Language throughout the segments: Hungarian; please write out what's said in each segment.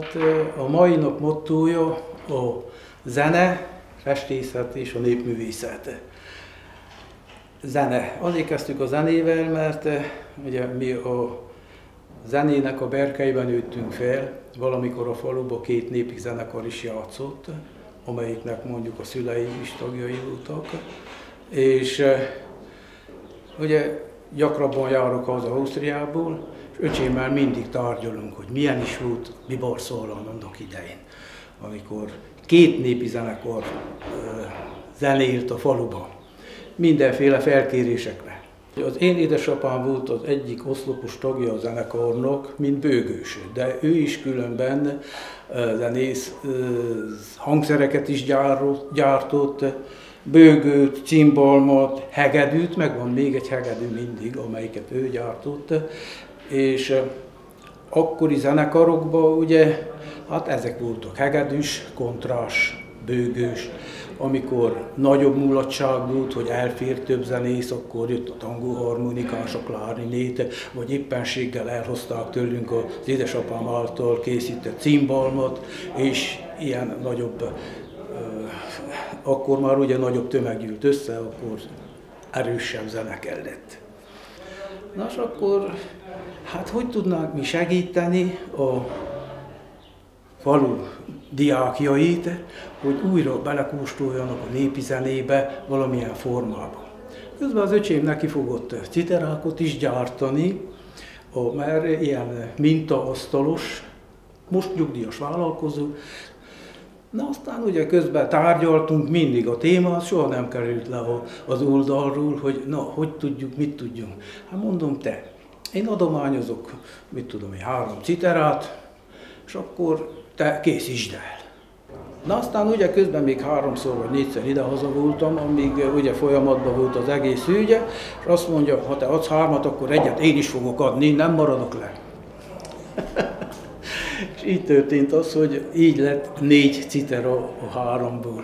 Hát a mai nap mottója a zene, festészet és a népművészet. Zene. Azért kezdtük a zenével, mert ugye mi a zenének a berkeiben nőttünk fel, valamikor a faluban 2 népi zenekar is játszott, amelyiknek mondjuk a szüleim is tagjai voltak, és ugye gyakrabban járok haza Ausztriából, és öcsémmel mindig tárgyalunk, hogy milyen is volt Bibarszólan annak idején, amikor 2 népi zenekar zenélt a faluban, mindenféle felkérésekre. Az én édesapám volt az egyik oszlopos tagja a zenekarnak, mint bőgős, de ő is különben zenész, hangszereket is gyártott, bőgőt, cimbalmat, hegedűt, meg van még egy hegedű mindig, amelyiket ő gyártott, és akkori zenekarokban ugye, hát ezek voltak hegedűs, kontrás, bőgős. Amikor nagyobb mulatság volt, hogy elfér több zenész, akkor jött a tangóharmonikás, a klárinét, vagy éppenséggel elhozták tőlünk az édesapám által készített cimbalmat, és ilyen nagyobb, akkor már ugye nagyobb tömeg gyűlt össze, akkor erősebb zene kellett. Nos, akkor hát hogy tudnánk mi segíteni a falu diákjait, hogy újra belekóstoljanak a népi zenébe valamilyen formában. Közben az öcsém neki fogott citerákot is gyártani, mert ilyen mintaasztalos, most nyugdíjas vállalkozó. Na aztán ugye közben tárgyaltunk mindig a témát, soha nem került le az oldalról, hogy na, hogy tudjuk, mit tudjunk. Hát mondom, én adományozok, mit tudom én, 3 citerát, és akkor te készítsd el. Na aztán ugye közben még 3-szor vagy 4-szer idehaza voltam, amíg ugye folyamatban volt az egész ügye, és azt mondja, ha te adsz 3-at, akkor 1-et én is fogok adni, nem maradok le. És így történt az, hogy így lett 4 citera a 3-ból.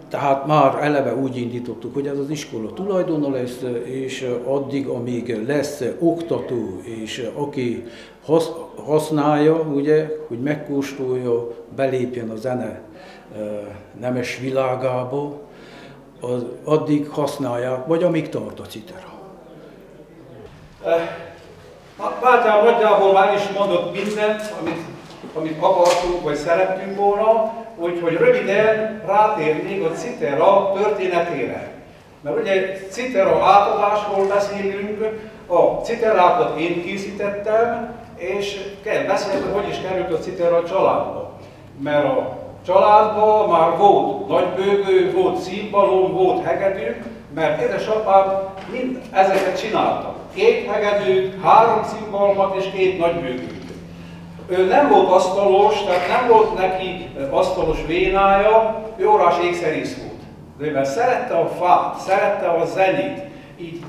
Tehát már eleve úgy indítottuk, hogy ez az iskola tulajdona lesz, és addig, amíg lesz oktató, és aki használja, ugye, hogy megkóstolja, belépjen a zene nemes világába, addig használják, vagy amíg tart a citera. Bátyám nagyjából már is mondott mindent, amit akartunk, vagy szerettünk volna, úgyhogy röviden rátérnék a citera történetére. Mert ugye citera átadásról beszélünk, a citerákat én készítettem, és kell beszélni, hogy is került a citera a családba. Mert a családban már volt nagybőgő, volt cimbalom, volt hegedű, mert édesapám mind ezeket csinálta. 2 hegedűt, 3 cimbalmat és 2 nagybőgőt. Ő nem volt asztalos, tehát nem volt neki asztalos vénája, ő órás ékszerész volt. De mivel szerette a fát, szerette a zenét, így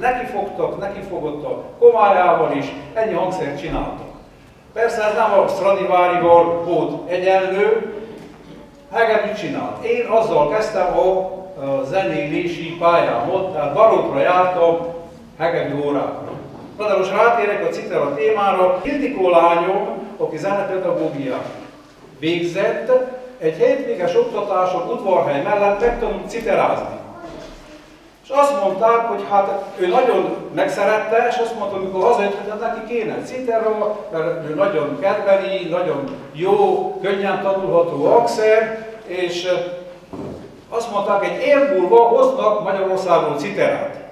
nekifogott a komályával is, ennyi hangszert csináltak. Persze ez nem a Stradivarival volt egyenlő, hegedűt csinált. Én azzal kezdtem a zenélési pályámot, tehát barokkra jártam hegedű órákra. Na de most rátérek a citera témára. Ildikó lányom, aki zenepedagógiát végzett, egy hétvéges oktatáson Udvarhely mellett megtanult citerázni. És azt mondták, hogy hát ő nagyon megszerette, és azt mondta, amikor hazajött, hogy neki kéne citera, mert ő nagyon kedveli, nagyon jó, könnyen tanulható hangszer, és azt mondták, egy év múlva hoznak Magyarországról citerát.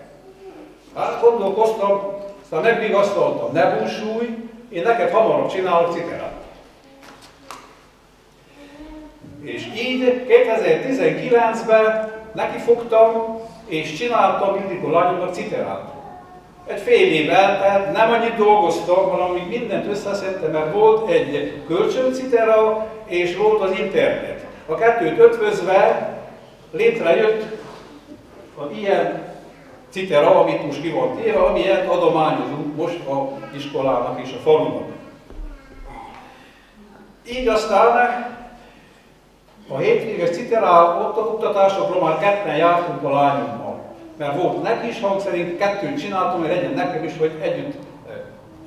Hát gondolkoztam, aztán megvigasztaltam, ne búsulj, én neked hamarabb csinálok citerát. És így 2019-ben nekifogtam, és csináltam Ildikó lányomnak citerát. Egy fél év eltelt, nem annyit dolgoztam, hanem amíg mindent összeszedtem, mert volt egy kölcsöncitera, és volt az internet. A kettőt ötvözve létrejött az ilyen citera, amit most ki van téve, amilyet adományozunk most az iskolának és a falunak. Így aztán a hétvéges citera oktatásokról már 2-en jártunk a lányommal. Mert volt neki is hangszerint, 2 csináltam, hogy legyen nekem is, hogy együtt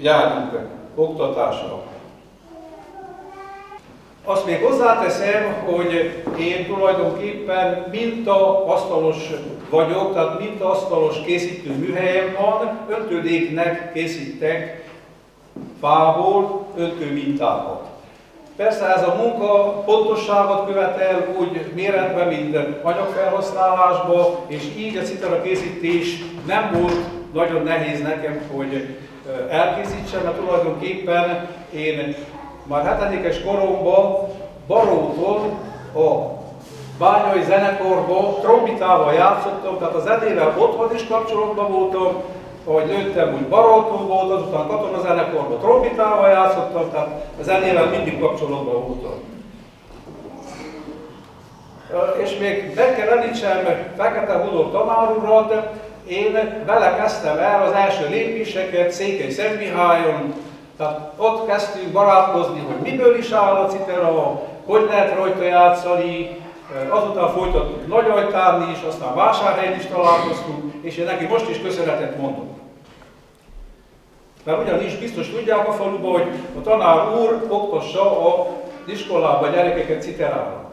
járjunk oktatásra. Azt még hozzáteszem, hogy én tulajdonképpen mintaasztalos vagyok, tehát mintaasztalos készítő műhelyem van, öntődéknek készítek fából öntőmintákat. Persze ez a munka pontosságot követel úgy méretben, mint anyagfelhasználásban, és így a citera készítés nem volt nagyon nehéz nekem, hogy elkészítsem, mert tulajdonképpen én már 7-es koromban Baróton a bányai zenekarban trombitával játszottam, tehát a zenével otthon is kapcsolatban voltam, ahogy nőttem, úgy Baróton volt, azután katonazenekarban trombitával játszottam, tehát a zenével mindig kapcsolatban voltam. És még meg kell említsem Fekete Hódor tanár urat, én vele kezdtem el az első lépéseket Székelyszentmihályon, tehát ott kezdtünk barátkozni, hogy miből is áll a citera, hogy lehet rajta játszani, azután folytattuk Nagyajtán is, aztán Vásárhelyen is találkoztunk, és én neki most is köszönetet mondok. Mert ugyanis biztos tudják a faluban, hogy a tanár úr oktassa az iskolában a gyerekeket citerára.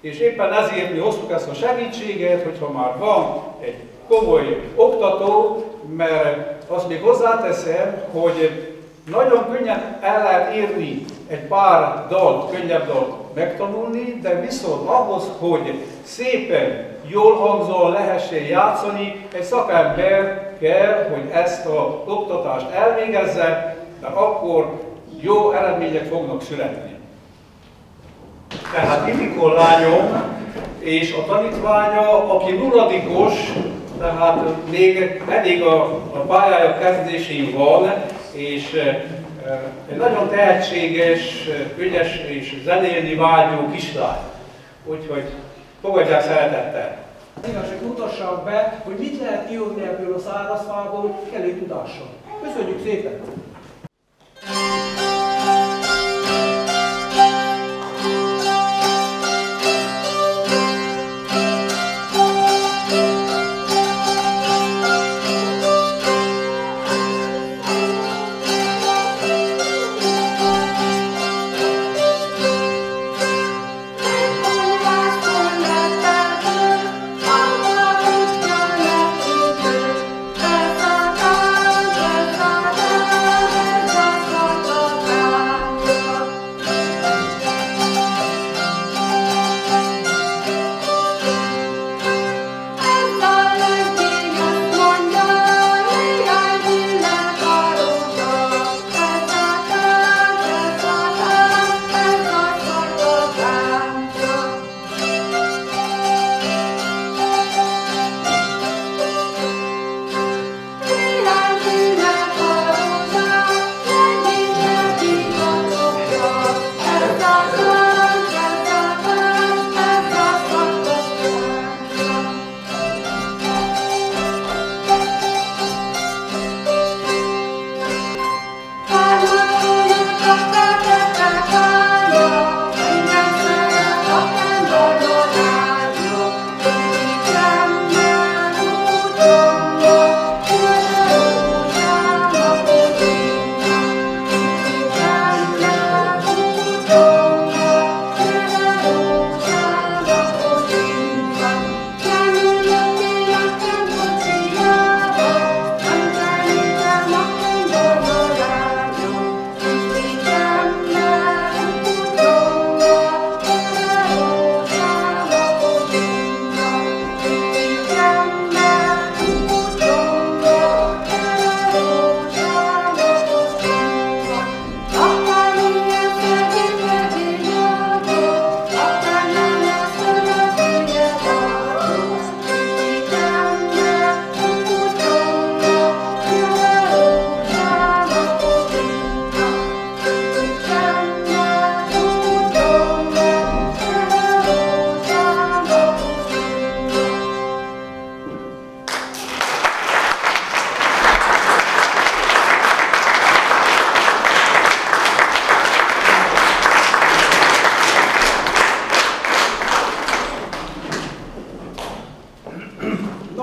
És éppen ezért mi hoztuk ezt a segítséget, hogyha már van egy komoly oktató, mert azt még hozzáteszem, hogy nagyon könnyen el lehet érni egy pár dalt, könnyebb dalt megtanulni, de viszont ahhoz, hogy szépen, jól hangzóan lehessen játszani, egy szakember kell, hogy ezt az oktatást elvégezze, mert akkor jó eredmények fognak születni. Tehát Ildikó lányom és a tanítványa, aki nulladikos, tehát még eddig a pályája kezdésén van, és egy nagyon tehetséges, ügyes és zenélni vágyó kislány. Úgyhogy fogadják szeretettel. Igazság mutassák be, hogy mit lehet kihozni ebből a szárazfából kellő tudással. Köszönjük szépen!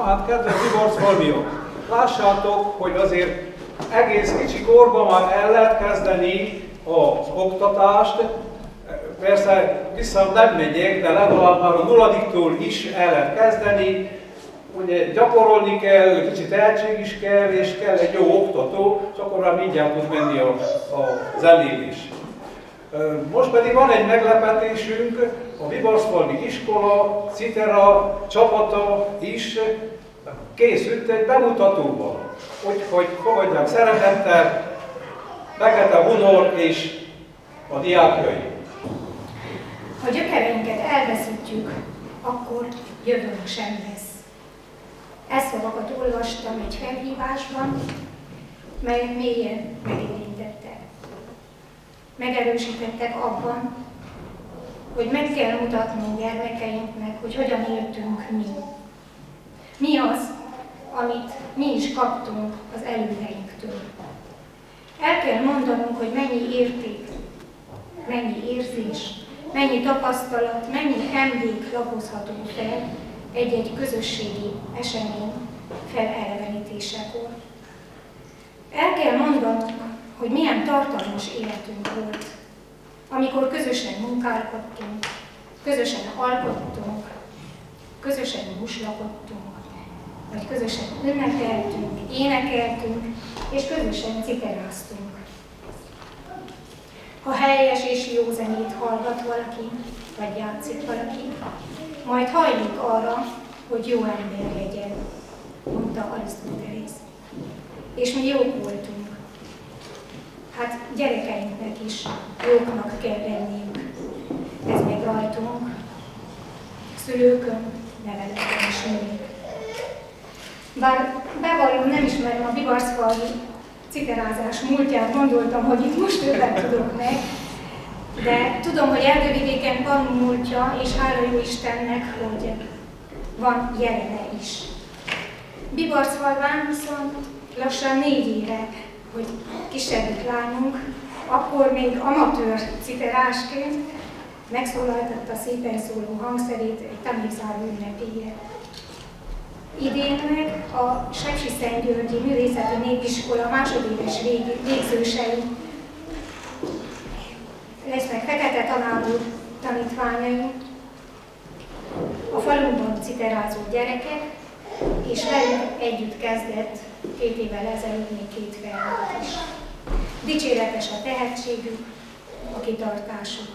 Hát kedves Zsiborc Falviok, lássátok, hogy azért egész kicsi korban már el lehet kezdeni az oktatást. Persze vissza nem megyek, de legalább már a nulladiktól is el lehet kezdeni. Ugye gyakorolni kell, kicsit tehetség is kell, és kell egy jó oktató, és akkor már mindjárt tud menni a zenélés. Most pedig van egy meglepetésünk, a Bibarsfalvi iskola, Citera csapata is készült egy bemutatóval. Úgyhogy fogadják szeretettel Fekete Hunor és a diákjai. Ha gyökereinket elveszítjük, akkor jövőnk sem lesz. Ezt szavakat olvastam egy felhívásban, melyek mélyen megérintettek. Megerősítettek abban, hogy meg kell mutatnunk gyermekeinknek, hogy hogyan éltünk mi. Mi az, amit mi is kaptunk az előreinktől. El kell mondanunk, hogy mennyi érték, mennyi érzés, mennyi tapasztalat, mennyi emlék lapozható fel egy-egy közösségi esemény felelevenítésekor. El kell mondanunk, hogy milyen tartalmas életünk volt, amikor közösen munkálkodtunk, közösen alkottunk, közösen húslakodtunk, vagy közösen ünnepeltünk, énekeltünk, és közösen citeráztunk. Ha helyes és jó zenét hallgat valaki, vagy játszik valaki, majd hajlik arra, hogy jó ember legyen, mondta Arisztotelész. És mi jók voltunk. Hát gyerekeinknek is jóknak kell lenniük. Ez meg rajtunk, szülőkön, neveleten is múlik. Bár bevallom, nem ismerem a bibarsfalvi citerázás múltját, gondoltam, hogy itt most többet tudok meg, de tudom, hogy Erdővidéken van múltja, és hála jó Istennek, hogy van jelene is. Bibarsfalván viszont lassan 4 éve, hogy kisebbik lányunk, akkor még amatőr citerásként megszólaltatta szépen szóló hangszerét egy tanévzáró ünnepéje. Idén meg a Sepsiszentgyörgyi Művészeti Népiskola másodéves végzősei lesznek Fekete tanár úr tanítványai, a falunkban citerázó gyerekek, és velük együtt kezdett 2 évvel ezelőtt még 2 felnőtt is. Dicséretes a tehetségük, a kitartásuk.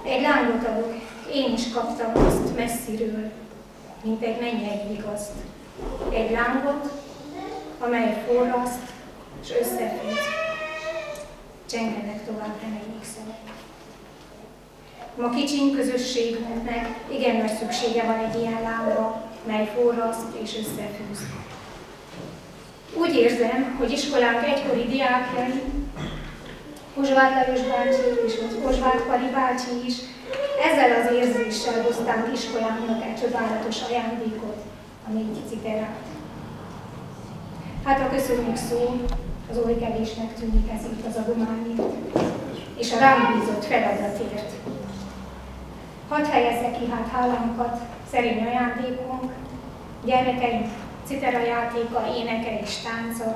Egy lángot adok, én is kaptam azt messziről, mint egy mennyei vigaszt. Egy lángot, amely forraszt és összefűz. Csengenek tovább remélyik szavak. Ma kicsiny közösségünknek igen nagy szüksége van egy ilyen lángra, mely forraszt és összefűz. Úgy érzem, hogy iskolánk egykori diákjai, Ozsvárd Lajos bácsi és Ozsvárd Pali bácsi is ezzel az érzéssel hozták iskolánknak egy csodálatos ajándékot, a 4 citerát. Hát a köszönjük szó az oly kevésnek tűnik ezért az adományért, és a rám bízott feladatért. Hadd fejezze ki hát hálánkat szerény ajándékunk, gyermekeink citerajátéka, éneke és tánca,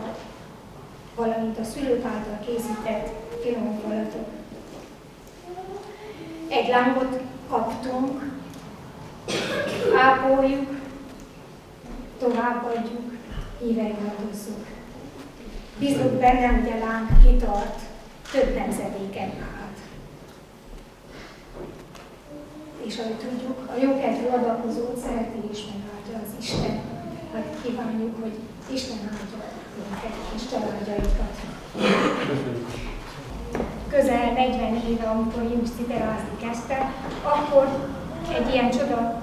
valamint a szülők által készített finom falatok. Egy lángot kaptunk, ápoljuk, továbbadjuk, híveink adozzuk. Bízunk benne, hogy a láng kitart több nemzedéken át. És ahogy tudjuk, a jókedvű adakozót szereti és megáldja az Isten. Hát kívánjuk, hogy Isten áldja őket és családjaikat. Közel 40 éve, amikor Júz citerázni kezdte, akkor egy ilyen csoda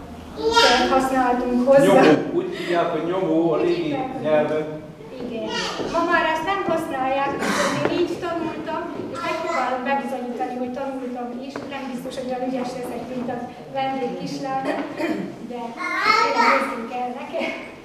használtunk hozzá. Nyomó, úgy hívják, hogy nyomó a régi nyelven. Igen. Ma már ezt nem használják, mert én így tanultam, és megpróbálom bebizonyítani, hogy tanultam is. Nem biztos, hogy olyan ügyes leszek, mint a vendég kislány, de tényleg nézzünk el neked.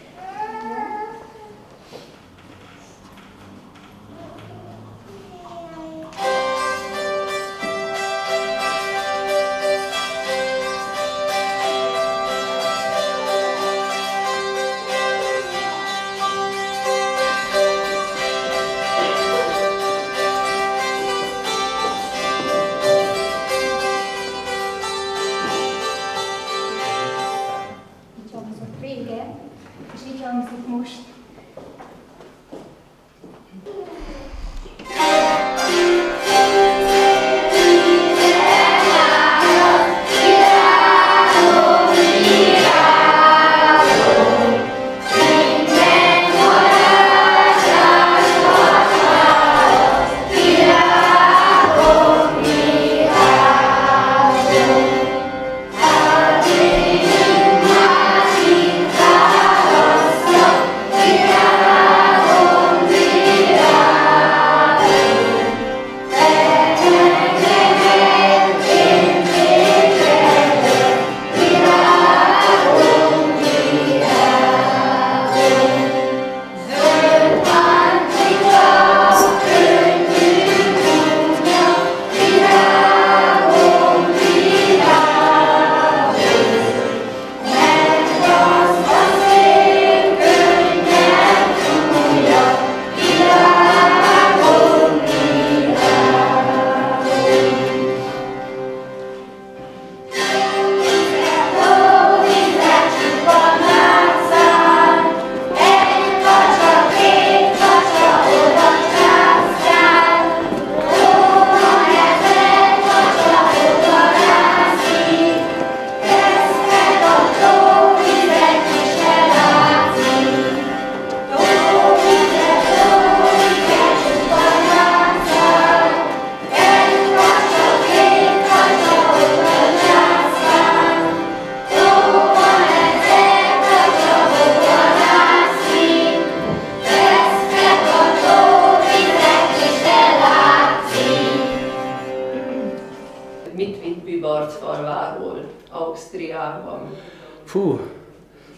Fú,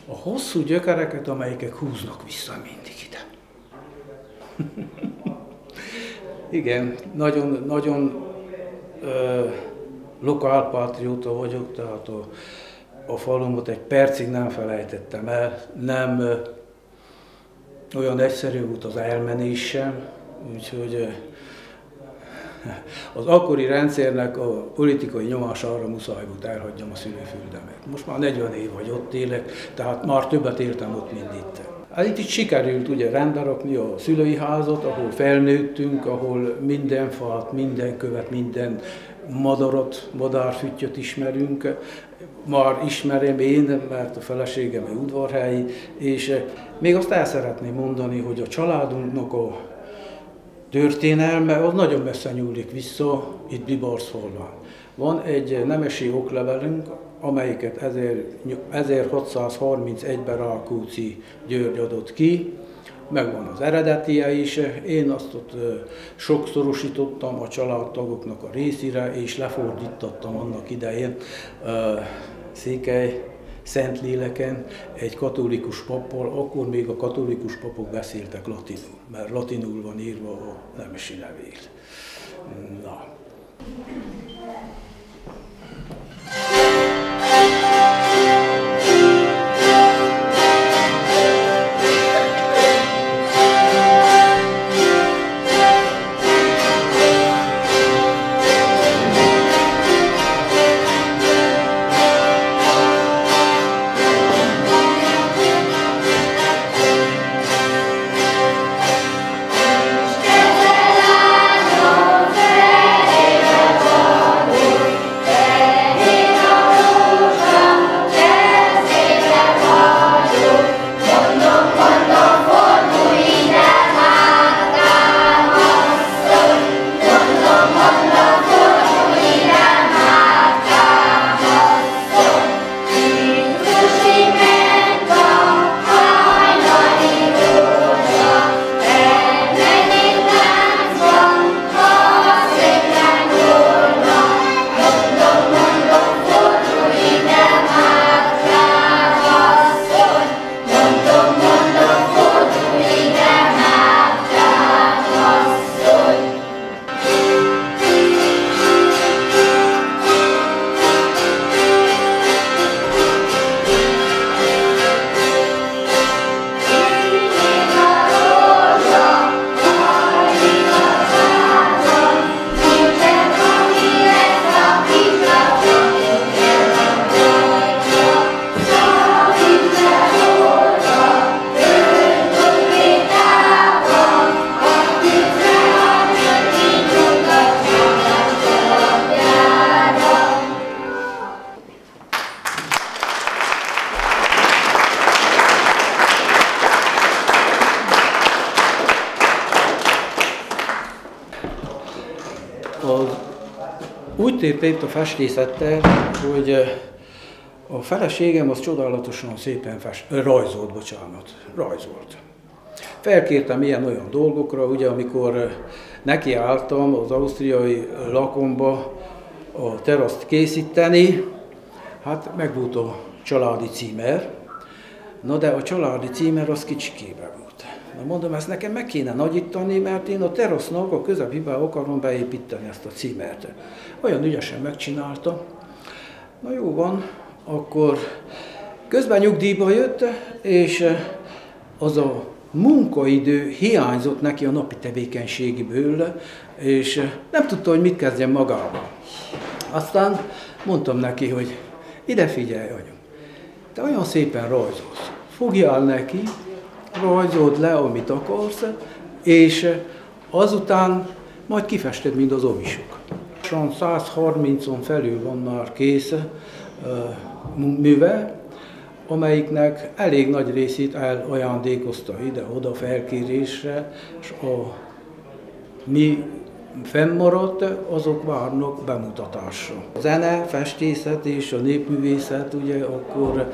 a hosszú gyökereket, amelyek húznak vissza mindig ide. Igen, nagyon lokálpatrióta vagyok, tehát a falumat egy percig nem felejtettem el, nem olyan egyszerű volt az elmenés sem, úgyhogy az akkori rendszernek a politikai nyomására muszáj volt elhagyjam a szülőföldemet. Most már 40 év vagy ott élek, tehát már többet éltem ott, mint itt. Hát itt sikerült ugye rendberakni a szülői házat, ahol felnőttünk, ahol minden fát, minden követ, minden madarat, madárfüttyöt ismerünk. Már ismerem én, mert a feleségem egy udvarhelyi, és még azt el szeretném mondani, hogy a családunknak a történelme az nagyon messze nyúlik vissza itt Bibarsfalván. Van egy nemesi oklevelünk, amelyiket 1631-ben Rákóczi György adott ki, megvan az eredetie is, én azt ott sokszorosítottam a családtagoknak a részére, és lefordítottam annak idején Székely Szentléleken egy katolikus pappal, akkor még a katolikus papok beszéltek latinul, mert latinul van írva a nemesi levél. Na. Úgy történt a festészettel, hogy a feleségem az csodálatosan szépen rajzolt. Felkértem ilyen-olyan dolgokra, ugye amikor nekiálltam az ausztriai lakomba a teraszt készíteni, hát megvolt a családi címer, na de a családi címer az kicsikébe volt. Na mondom, ezt nekem meg kéne nagyítani, mert én a terasznak a közepébe akarom beépíteni ezt a címert. Olyan ügyesen megcsinálta. Na jó van, akkor közben nyugdíjba jött, és az a munkaidő hiányzott neki a napi tevékenységéből, és nem tudta, hogy mit kezdjen magával. Aztán mondtam neki, hogy ide figyelj, anyum, te olyan szépen rajzolsz, fogjál neki, rajzold le, amit akarsz, és azután majd kifested, mint az ovisok. 130-on felül van már kész műve, amelyiknek elég nagy részét elajándékozta ide-oda felkérésre, és mi fennmaradt, azok várnak bemutatásra. A zene, festészet és a népművészet, ugye, akkor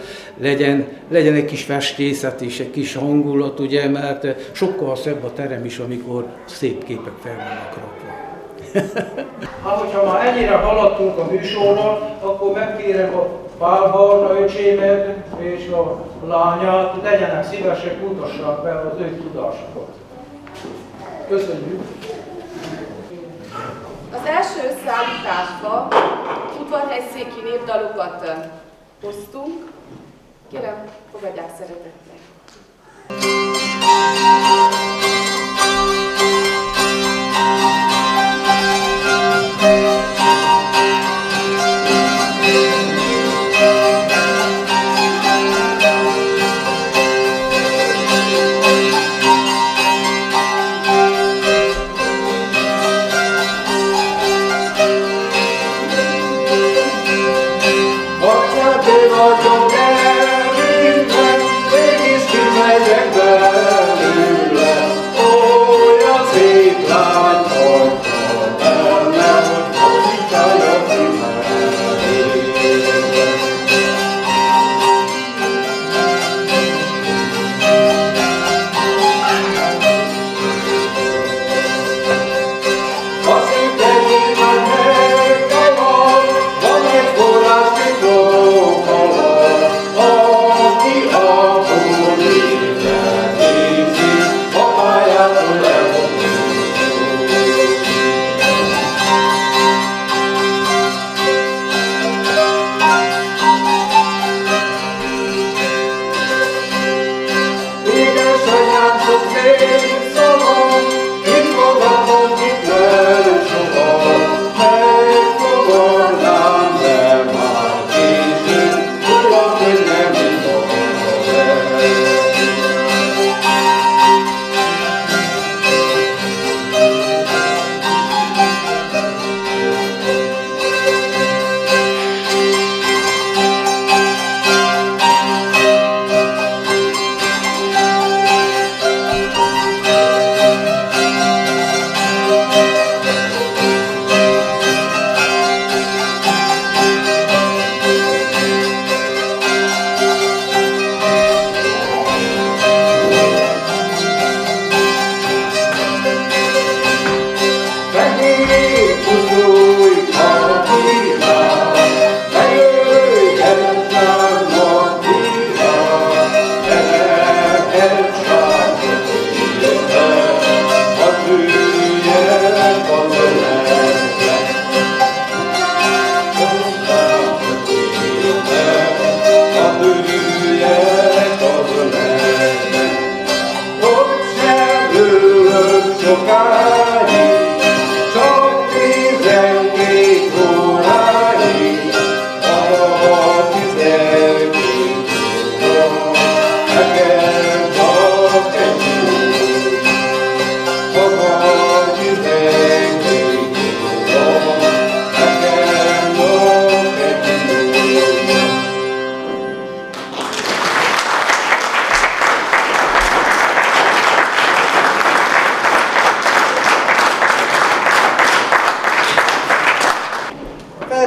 legyen egy kis festészet és egy kis hangulat, ugye, mert sokkal szebb a terem is, amikor szép képek fel vannak rakva. Hát, hogyha már ennyire haladtunk a műsorral, akkor megkérem a Pál Barna öcsémet és a lányát legyenek szívesek, mutassák be az ő tudásukat. Köszönjük! Az első összeállításba udvarhelyszéki népdalokat hoztunk. Kérem, fogadják szeretettel!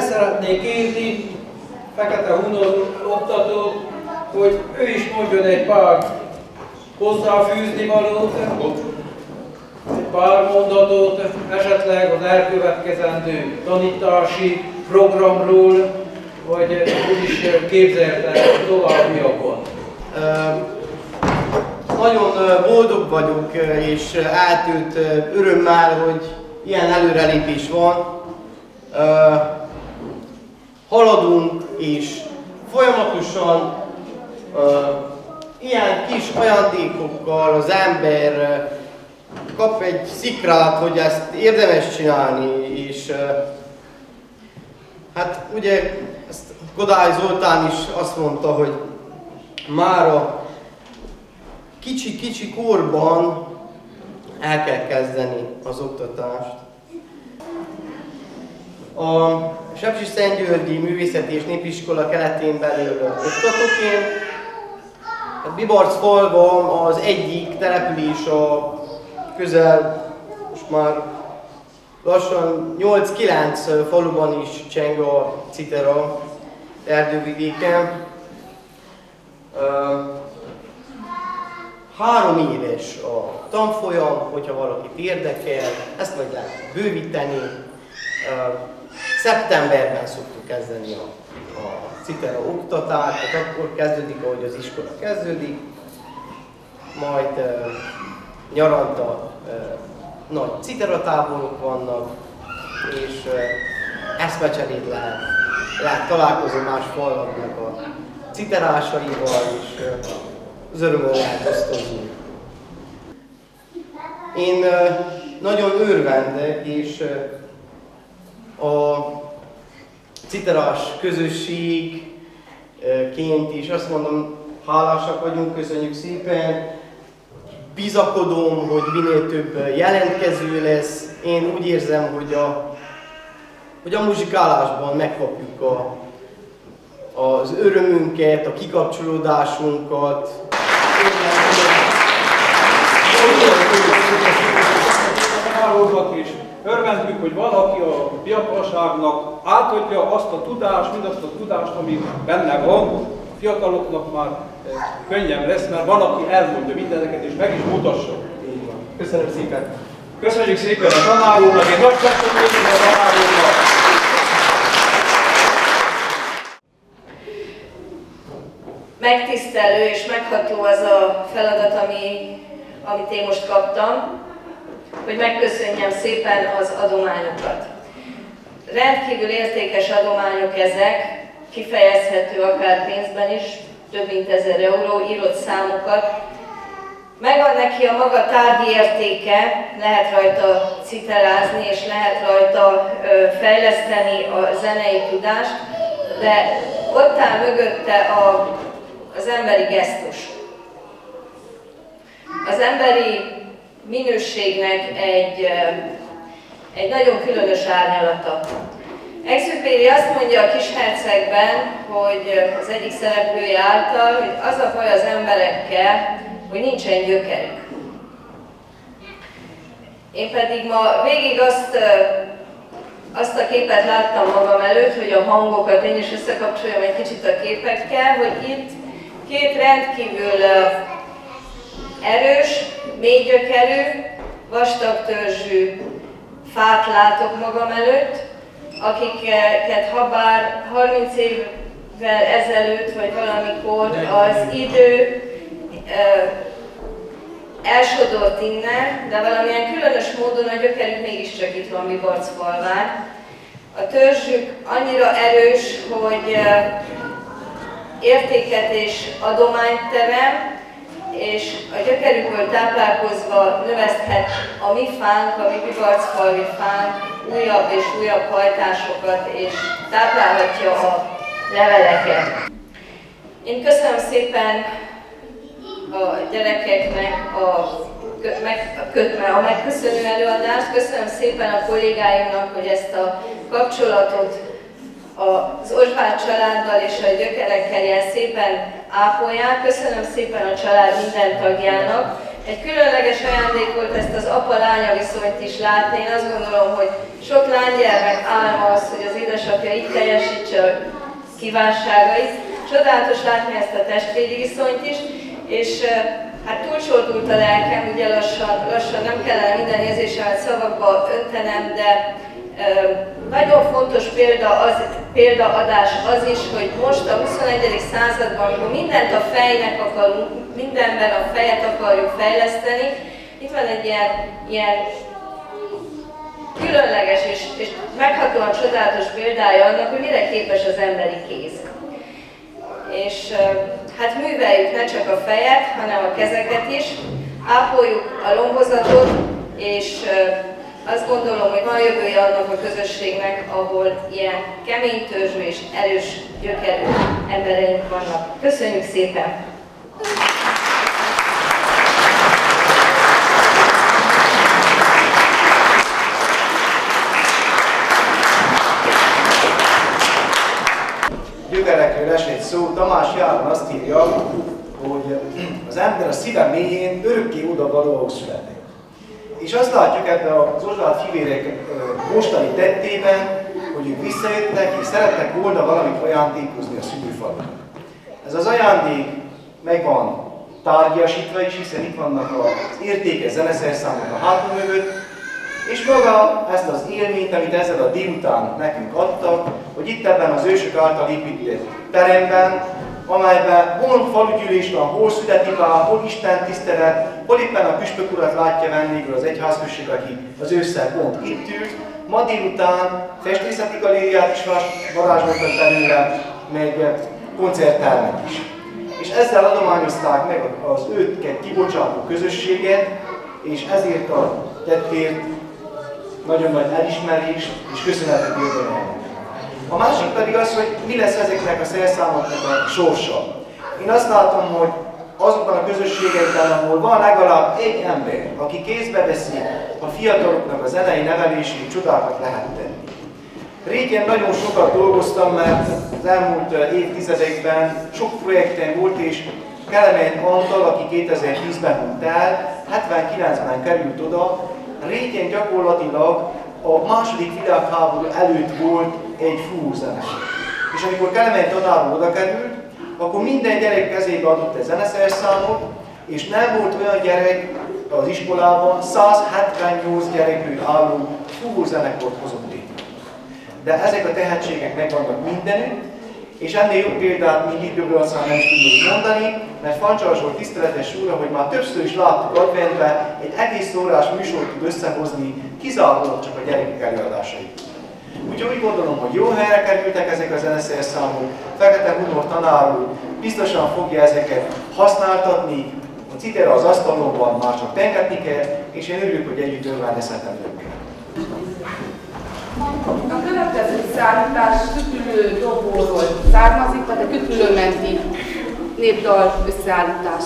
Szeretnék kérni Fekete Hunon oktatót, hogy ő is mondjon egy pár hozzáfűzni valót, egy pár mondatot, esetleg az elkövetkezendő tanítási programról, vagy úgy is képzelte továbbiakon. Nagyon boldog vagyok és eltűnt örömmel, hogy ilyen előrelépés van. Haladunk, és folyamatosan ilyen kis ajándékokkal az ember kap egy szikrát, hogy ezt érdemes csinálni, és hát ugye ezt Kodály Zoltán is azt mondta, hogy már a kicsi-kicsi korban el kell kezdeni az oktatást. A Sepsiszentgyörgyi Művészeti és Népiskola keretén belül oktatóként. Bibarcfalva az egyik település a közel, most már lassan 8-9 faluban is cseng a citera erdővidéken. 3 éves a tanfolyam, hogyha valakit érdekel, ezt majd lehet bővíteni. szeptemberben szoktuk kezdeni a citera oktatást, tehát akkor kezdődik, ahogy az iskola kezdődik, majd nyaranta nagy citeratáborok vannak, és eszmecserét lehet találkozni más falvaknak a citerásaival, és az örömön lehet osztozni. Én nagyon örvendek, és a citerás közösségként is azt mondom, hálásak vagyunk, köszönjük szépen. Bizakodom, hogy minél több jelentkező lesz. Én úgy érzem, hogy a muzsikálásban megkapjuk az örömünket, a kikapcsolódásunkat. És örvendjük, hogy valaki a fiatalságnak átadja azt a tudást, mindazt a tudást, ami benne van. A fiataloknak már könnyebb lesz, mert van, aki elmondja mindeneket és meg is mutassa. Így van. Köszönöm szépen! Köszönjük szépen a tanárónak, egy nagy köszönjük a tanárónak! Megtisztelő és megható az a feladat, amit én most kaptam, hogy megköszönjem szépen az adományokat. Rendkívül értékes adományok ezek, kifejezhető akár pénzben is, több mint 1000 euró, írott számokat. Megvan neki a maga tárgyi értéke, lehet rajta citerázni és lehet rajta fejleszteni a zenei tudást, de ott áll mögötte az emberi gesztus. Az emberi minőségnek egy nagyon különös árnyalata. Exupéry azt mondja a Kishercegben, hogy az egyik szereplője által, hogy az a baj az emberekkel, hogy nincsen gyökerük. Én pedig ma végig azt a képet láttam magam előtt, hogy a hangokat én is összekapcsoljam egy kicsit a képekkel, hogy itt két rendkívül erős, mély gyökerű, vastag törzsű fát látok magam előtt, akiket habár 30 évvel ezelőtt, vagy valamikor az idő elsodort innen, de valamilyen különös módon a gyökerük mégiscsak itt van Bibarcfalván. A törzsük annyira erős, hogy értéket és adományt terem, és a gyökerükből táplálkozva növeszthet a mi fánk, a mi bibarcfalvi fánk újabb és újabb hajtásokat, és táplálhatja a leveleket. Én köszönöm szépen a gyerekeknek a megköszönő előadást, köszönöm szépen a kollégáimnak, hogy ezt a kapcsolatot az Osváth családdal és a gyökerekkel ilyen szépen ápolják. Köszönöm szépen a család minden tagjának. Egy különleges ajándék volt ezt az apa-lánya viszonyt is látni. Én azt gondolom, hogy sok lánygyermek álma az, hogy az édesapja így teljesítse a kívánságait. Csodálatos látni ezt a testvéri viszonyt is, és hát túlcsordult a lelkem, ugye lassan nem kellene minden érzésemet szavakba öntenem, de nagyon fontos példaadás az is, hogy most a 21. században, amikor mindent a fejnek akarunk, mindenben a fejet akarjuk fejleszteni, itt van egy ilyen különleges és meghatóan csodálatos példája annak, hogy mire képes az emberi kéz. És hát műveljük ne csak a fejet, hanem a kezeket is, ápoljuk a lombozatot, és azt gondolom, hogy van jövője annak a közösségnek, ahol ilyen kemény törzsű és erős gyökerű embereink vannak. Köszönjük szépen! Gyökerekről esett szó, Tamás Járon azt írja, hogy az ember a szíve mélyén örökké odavalóak született. És azt látjuk ebben az Osváth fivérek mostani tettében, hogy ők visszajöttek és szeretnek volna valamit ajándékozni a szülőfalunak. Ez az ajándék meg van tárgyasítva is, hiszen itt vannak az értékes zeneszerszámok a hátul mögött, És maga ezt az élményt, amit ezzel a délután nekünk adtak, hogy itt ebben az ősök által épített teremben, amelyben hol falugyűlés van, hol születi bál, hol Isten tisztelet, hol éppen a püspök urat látja vendégül az egyházközség, aki az ősszel pont itt ült. Ma délután festészeti galériát is varázsoltak belőle, meg koncerttermet is. És ezzel adományozták meg az őket kibocsátó közösséget, és ezért a tettért nagyon nagy elismerést és köszönetet érdemelnek. A másik pedig az, hogy mi lesz ezeknek a szerszámoknak a sorsa. Én azt látom, hogy azokban a közösségekben, ahol van legalább egy ember, aki kézbe veszi a fiataloknak a zenei nevelését, csodákat lehet tenni. Régen nagyon sokat dolgoztam, mert az elmúlt évtizedekben sok projektem volt, és Kelemen Antal, aki 2010-ben hunyt el, 79-ben került oda, régen gyakorlatilag a második világháború előtt volt egy fúrózenekar. És amikor Kelemen tanár oda került, akkor minden gyerek kezébe adott egy zeneszerszámot, és nem volt olyan gyerek az iskolában, 178 gyerekből álló fúrózenekart hozott létre. De ezek a tehetségek megvannak mindenütt, és ennél jobb példát mi Hídbőből nem is tudjuk mondani, mert Fancsal Zsolt tiszteletes úr, hogy már többször is láttuk adventben, egy egész órás műsort tud összehozni, kizárólag csak a gyerekek előadásait. Úgyhogy úgy gondolom, hogy jó helyre kerültek ezek a zeneszerszámok, Fekete Hunor tanár úr biztosan fogja ezeket használtatni, a citera az asztalon van, már csak tengetni kell, és én örülök, hogy együtt örvendezhetem őket. A következő szállítás Kütülő Dobóról származik, tehát a Kütülőmenti népdal összeállítás.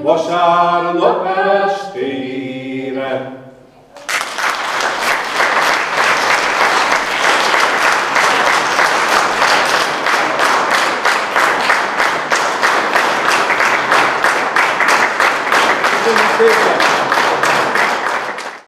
vasárnap estére. Köszönjük szépen!